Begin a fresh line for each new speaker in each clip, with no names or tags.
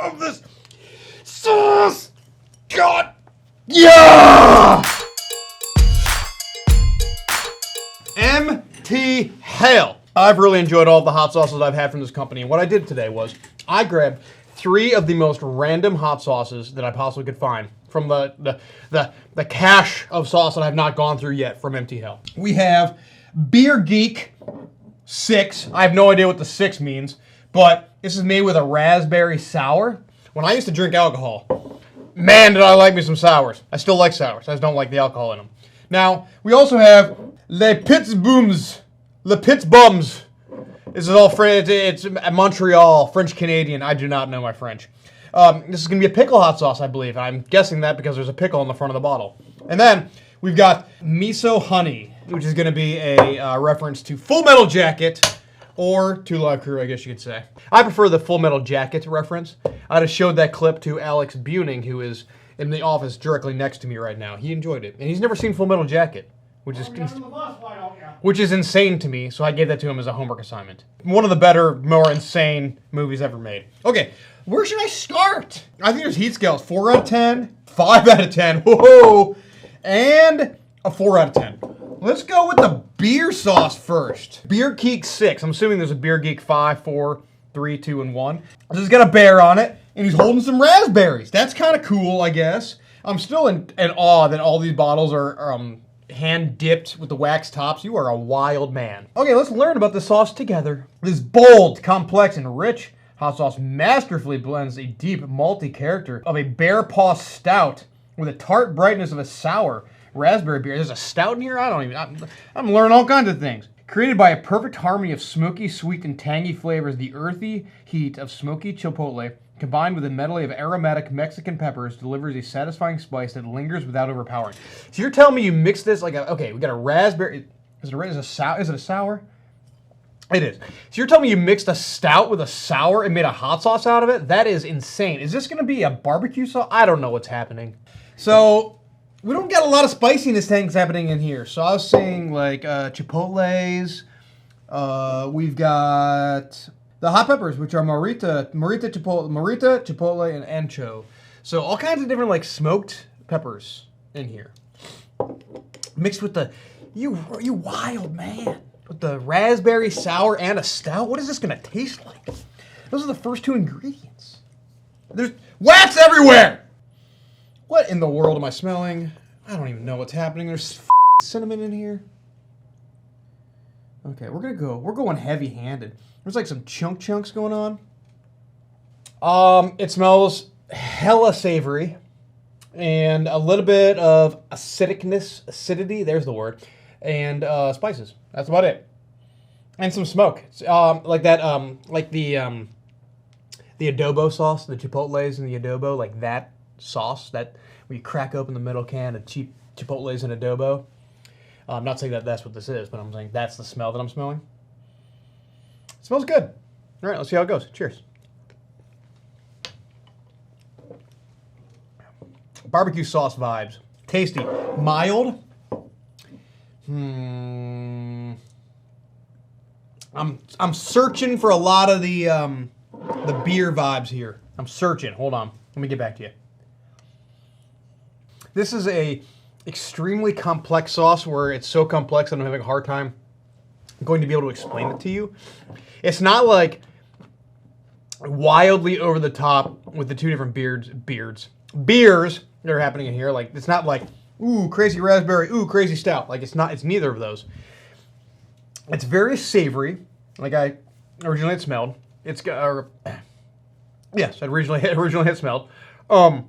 of this sauce. God. Yeah! MT Hell. I've really enjoyed all the hot sauces I've had from this company. And what I did today was I grabbed 3 of the most random hot sauces that I possibly could find from the cache of sauce that I've not gone through yet from MT Hell. We have Beer Geek 6. I have no idea what the 6 means, but this is made with a raspberry sour. When I used to drink alcohol, man, did I like me some sours. I still like sours. I just don't like the alcohol in them. Now, we also have Le Pitz Bums. Le Pitz Bums. This is all French. It's Montreal, French Canadian. I do not know my French. This is going to be a pickle hot sauce, I believe. I'm guessing that because there's a pickle on the front of the bottle. And then we've got Miso Honey, which is going to be a reference to Full Metal Jacket or Two Live Crew, I guess you could say. I prefer the Full Metal Jacket reference. I just showed that clip to Alex Buning, who is in the office directly next to me right now. He enjoyed it. And he's never seen Full Metal Jacket, which is insane to me, so I gave that to him as a homework assignment. One of the better, more insane movies ever made. Okay, where should I start? I think there's heat scales. 4 out of 10, 5 out of 10, whoa, and a 4 out of 10. Let's go with the beer sauce first. Beer Geek 6. I'm assuming there's a Beer Geek 5, 4, 3, 2, and 1. This has got a bear on it, and he's holding some raspberries. That's kind of cool, I guess. I'm still in awe that all these bottles are hand dipped with the wax tops. You are a wild man. Okay, let's learn about the sauce together. This bold, complex, and rich hot sauce masterfully blends a deep malty character of a bear paw stout with a tart brightness of a sour raspberry beer. There's a stout in here? I'm learning all kinds of things. Created by a perfect harmony of smoky, sweet, and tangy flavors, the earthy heat of smoky chipotle combined with a medley of aromatic Mexican peppers delivers a satisfying spice that lingers without overpowering. So you're telling me you mix this like okay, we got a raspberry. Is it a sour? It is. So you're telling me you mixed a stout with a sour and made a hot sauce out of it? That is insane. Is this going to be a barbecue sauce? I don't know what's happening. So we don't got a lot of spiciness things happening in here. So I was saying like chipotles. We've got the hot peppers, which are morita, chipotle, and ancho. So all kinds of different like smoked peppers in here, mixed with the you wild man with the raspberry sour and a stout. What is this gonna taste like? Those are the first 2 ingredients. There's wax everywhere. What in the world am I smelling? I don't even know what's happening. There's cinnamon in here. Okay, we're going heavy-handed. There's like some chunks going on. It smells hella savory and a little bit of acidity, there's the word, and spices. That's about it. And some smoke. Like the adobo sauce, the chipotles and the adobo, like that sauce that where you crack open the middle can of cheap chipotles and adobo. I'm not saying that that's what this is, but I'm saying that's the smell that I'm smelling. It smells good. All right, let's see how it goes. Cheers. Barbecue sauce vibes. Tasty. Mild. I'm searching for a lot of the beer vibes here. I'm searching. Hold on. Let me get back to you. This is a extremely complex sauce where it's so complex that I'm having a hard time going to be able to explain it to you. It's not like wildly over the top with the 2 different beers that are happening in here. Like it's not like ooh crazy raspberry, ooh crazy stout. Like it's neither of those. It's very savory, like I originally had smelled. It's got yes, I originally had smelled. And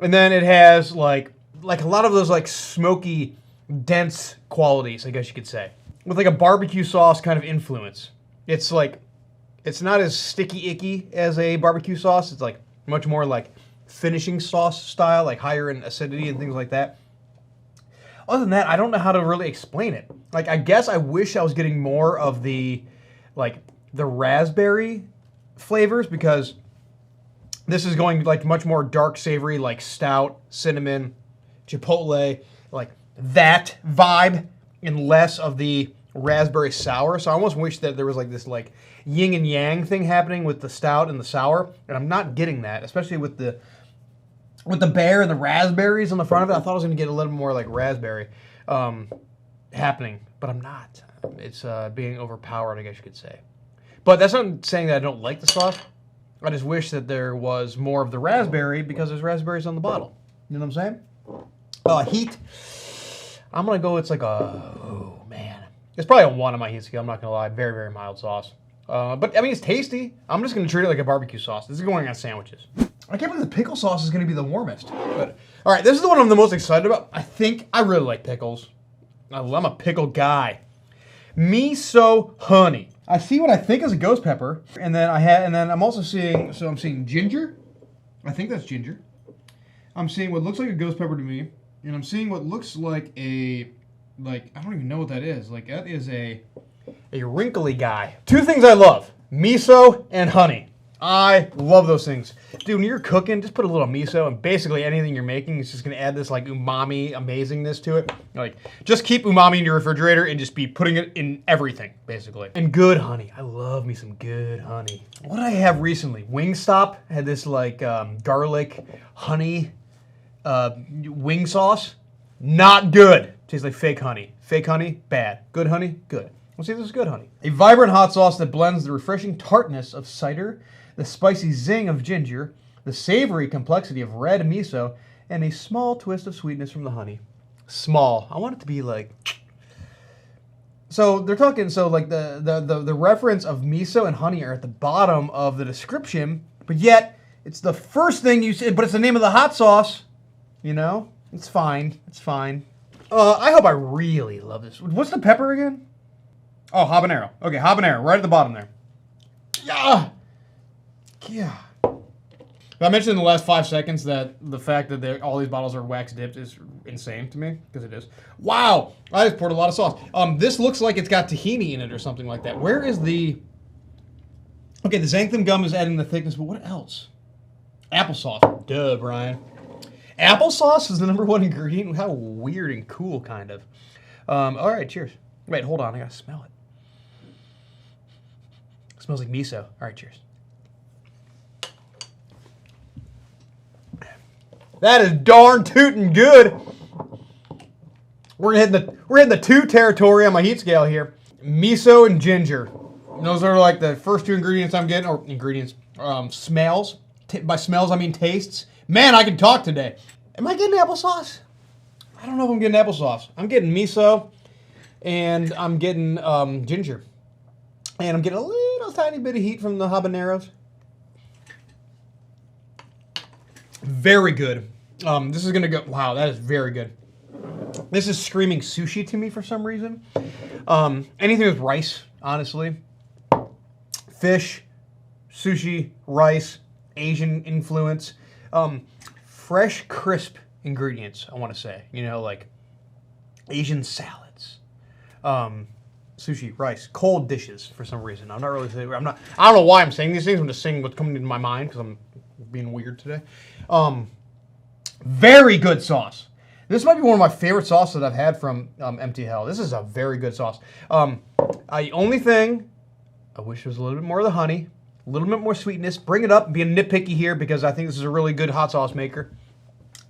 then it has like a lot of those like smoky, dense qualities, I guess you could say, with like a barbecue sauce kind of influence. It's like, it's not as sticky icky as a barbecue sauce. It's like much more like finishing sauce style, like higher in acidity and things like that. Other than that, I don't know how to really explain it. Like, I guess I wish I was getting more of the raspberry flavors, because this is going like much more dark savory, like stout, cinnamon, chipotle, like that vibe, and less of the raspberry sour. So I almost wish that there was like this like yin and yang thing happening with the stout and the sour, and I'm not getting that, especially with the bear and the raspberries on the front of it. I thought I was going to get a little more like raspberry happening, but I'm not. It's being overpowered, I guess you could say. But that's not saying that I don't like the sauce. I just wish that there was more of the raspberry because there's raspberries on the bottle. You know what I'm saying? Heat. I'm going to go, it's like oh man. It's probably a 1 on my heat scale, I'm not going to lie. Very, very mild sauce. But, I mean, it's tasty. I'm just going to treat it like a barbecue sauce. This is going on sandwiches. I can't believe the pickle sauce is going to be the warmest. But, all right, this is the one I'm the most excited about. I really like pickles. I'm a pickle guy. Miso honey. I see what I think is a ghost pepper, and then I'm also seeing. So I'm seeing ginger. I think that's ginger. I'm seeing what looks like a ghost pepper to me, and I'm seeing what looks like I don't even know what that is. Like that is a wrinkly guy. 2 things I love: miso and honey. I love those things. Dude, when you're cooking, just put a little miso, and basically anything you're making is just going to add this like umami amazingness to it. Like, just keep umami in your refrigerator and just be putting it in everything, basically. And good honey. I love me some good honey. What did I have recently? Wingstop had this like garlic honey wing sauce. Not good. Tastes like fake honey. Fake honey, bad. Good honey, good. Let's see if this is good honey. A vibrant hot sauce that blends the refreshing tartness of cider, the spicy zing of ginger, the savory complexity of red miso, and a small twist of sweetness from the honey. Small. I want it to be like... So they're talking, so like the reference of miso and honey are at the bottom of the description, but yet it's the first thing you say, but it's the name of the hot sauce. You know? It's fine. It's fine. I hope I really love this. What's the pepper again? Oh, habanero. Okay, habanero, right at the bottom there. Yeah! Yeah. I mentioned in the last 5 seconds that the fact that all these bottles are wax dipped is insane to me, because it is. Wow! I just poured a lot of sauce. This looks like it's got tahini in it or something like that. Where is the... Okay, the xanthan gum is adding the thickness, but what else? Applesauce. Duh, Brian. Applesauce is the #1 ingredient? How weird and cool, kind of. All right, cheers. Wait, hold on. I gotta smell it. It smells like miso. All right, cheers. That is darn tootin' good. We're hitting the 2 territory on my heat scale here. Miso and ginger. Those are like the first 2 ingredients I'm getting, or ingredients, smells. By smells, I mean tastes. Man, I can talk today. Am I getting applesauce? I don't know if I'm getting applesauce. I'm getting miso, and I'm getting ginger. And I'm getting a little tiny bit of heat from the habaneros. Very good. This is going to go... Wow, that is very good. This is screaming sushi to me for some reason. Anything with rice, honestly. Fish, sushi, rice, Asian influence. Fresh, crisp ingredients, I want to say. You know, like Asian salads. Sushi, rice, cold dishes for some reason. I'm not really saying... I don't know why I'm saying these things. I'm just saying what's coming into my mind because I'm being weird today. Very good sauce. This might be one of my favorite sauces that I've had from Empty Hell. This is a very good sauce. Only thing, I wish there was a little bit more of the honey, a little bit more sweetness. Bring it up, being nitpicky here because I think this is a really good hot sauce maker.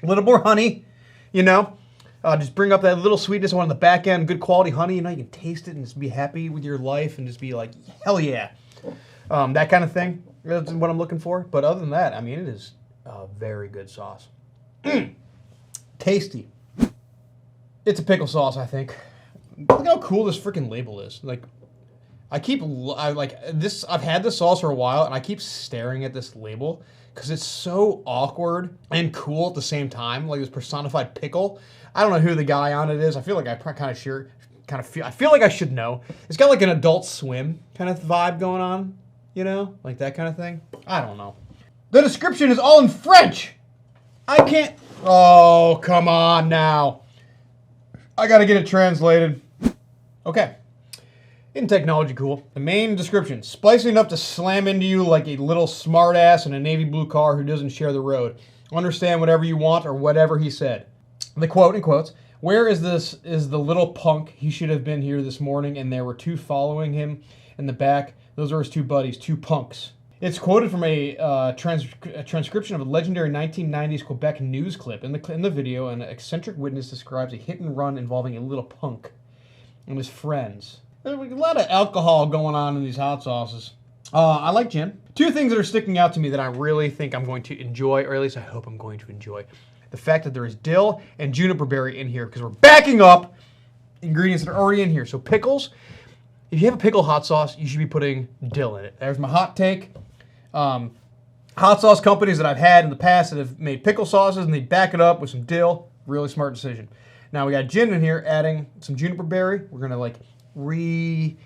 A little more honey, you know. Just bring up that little sweetness on the back end, good quality honey. You know, you can taste it and just be happy with your life and just be like, hell yeah. That kind of thing. That's what I'm looking for. But other than that, I mean, it is a very good sauce. Tasty. It's a pickle sauce, I think. Look how cool this freaking label is. Like, I've had this sauce for a while, and I keep staring at this label because it's so awkward and cool at the same time. Like this personified pickle. I don't know who the guy on it is. I feel like I feel like I should know. It's got like an Adult Swim kind of vibe going on, you know, like that kind of thing. I don't know. The description is all in French. I can't. Oh, come on now. I gotta get it translated. Okay. In technology cool. The main description: spicy enough to slam into you like a little smartass in a navy blue car who doesn't share the road. Understand whatever you want or whatever he said. The quote in quotes: Where is this? Is the little punk? He should have been here this morning, and there were 2 following him in the back. Those are his 2 buddies, 2 punks. It's quoted from a transcription of a legendary 1990s Quebec news clip. In the video, an eccentric witness describes a hit and run involving a little punk and his friends. There's a lot of alcohol going on in these hot sauces. I like gin. 2 things that are sticking out to me that I really think I'm going to enjoy, or at least I hope I'm going to enjoy. The fact that there is dill and juniper berry in here, because we're backing up ingredients that are already in here. So pickles, if you have a pickle hot sauce, you should be putting dill in it. There's my hot take. Hot sauce companies that I've had in the past that have made pickle sauces and they back it up with some dill. Really smart decision. Now we got gin in here, adding some juniper berry. We're gonna like reinforce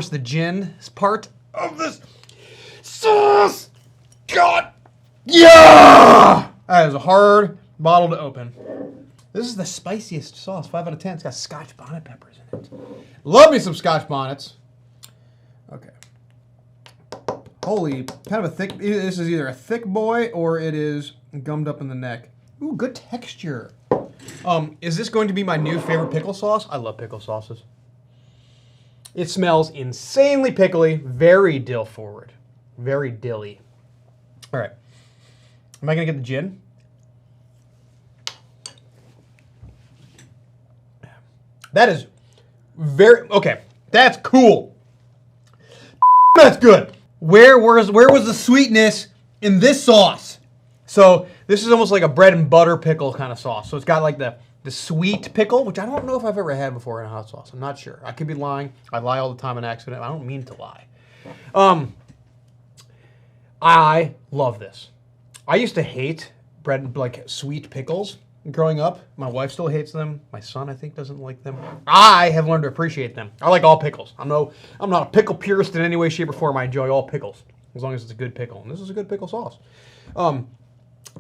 the gin part of this sauce. God, yeah! That is a hard bottle to open. This is the spiciest sauce, 5 out of 10. It's got Scotch bonnet peppers in it. Love me some Scotch bonnets. Okay. Holy, kind of a thick, this is either a thick boy or it is gummed up in the neck. Ooh, good texture. Is this going to be my new favorite pickle sauce? I love pickle sauces. It smells insanely pickly, very dill forward. Very dilly. All right. Am I going to get the gin? That is very, okay, that's cool. That's good. Where was the sweetness in this sauce? So this is almost like a bread and butter pickle kind of sauce. So it's got like the sweet pickle, which I don't know if I've ever had before in a hot sauce. I'm not sure. I could be lying. I lie all the time on accident. I don't mean to lie. I love this. I used to hate like sweet pickles growing up. My wife still hates them. My son, I think, doesn't like them. I have learned to appreciate them. I like all pickles. I'm not a pickle purist in any way, shape, or form. I enjoy all pickles as long as it's a good pickle. And this is a good pickle sauce.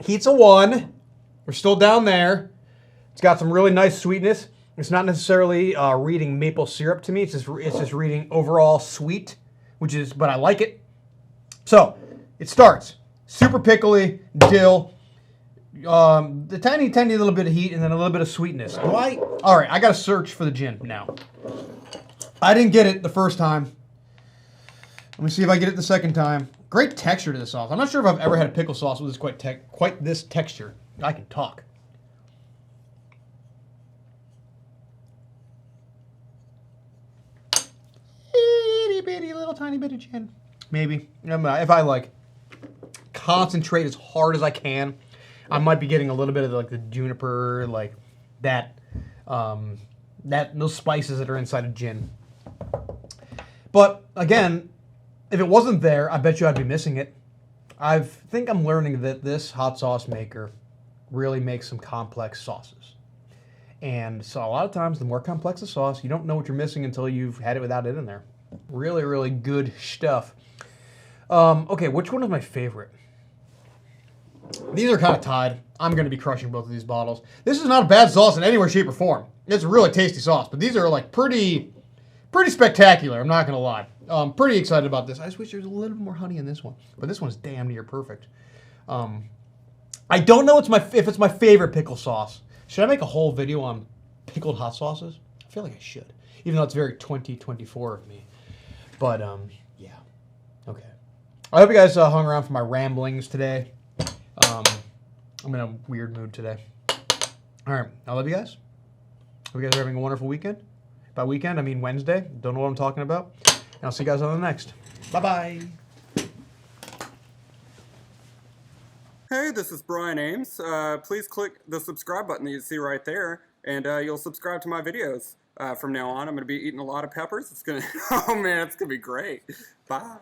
Heat's a 1. We're still down there. It's got some really nice sweetness. It's not necessarily reading maple syrup to me. It's just reading overall sweet, but I like it. So it starts super pickly, dill, the tiny little bit of heat, and then a little bit of sweetness. All right, I got to search for the gin now. I didn't get it the first time. Let me see if I get it the second time. Great texture to this sauce. I'm not sure if I've ever had a pickle sauce with this quite this texture. I can talk. Itty bitty little tiny bit of gin. Maybe. If I like concentrate as hard as I can, I might be getting a little bit of like the juniper, like that, those spices that are inside of gin. But again, if it wasn't there, I bet you I'd be missing it. I think I'm learning that this hot sauce maker really makes some complex sauces. And so a lot of times, the more complex the sauce, you don't know what you're missing until you've had it without it in there. Really, really good stuff. Okay, which one is my favorite? These are kind of tied. I'm going to be crushing both of these bottles. This is not a bad sauce in any way, shape, or form. It's a really tasty sauce, but these are like pretty spectacular. I'm not going to lie. Pretty excited about this. I just wish there was a little more honey in this one, but this one's damn near perfect. I don't know if it's my favorite pickle sauce. Should I make a whole video on pickled hot sauces? I feel like I should, even though it's very 2024 of me. But yeah, okay. I hope you guys hung around for my ramblings today. I'm in a weird mood today. All right, I love you guys. Hope you guys are having a wonderful weekend. By weekend, I mean Wednesday. Don't know what I'm talking about. And I'll see you guys on the next. Bye-bye.
Hey, this is Brian Ames. Please click the subscribe button that you see right there, and you'll subscribe to my videos. From now on, I'm going to be eating a lot of peppers. It's going to, oh man, it's going to be great. Bye.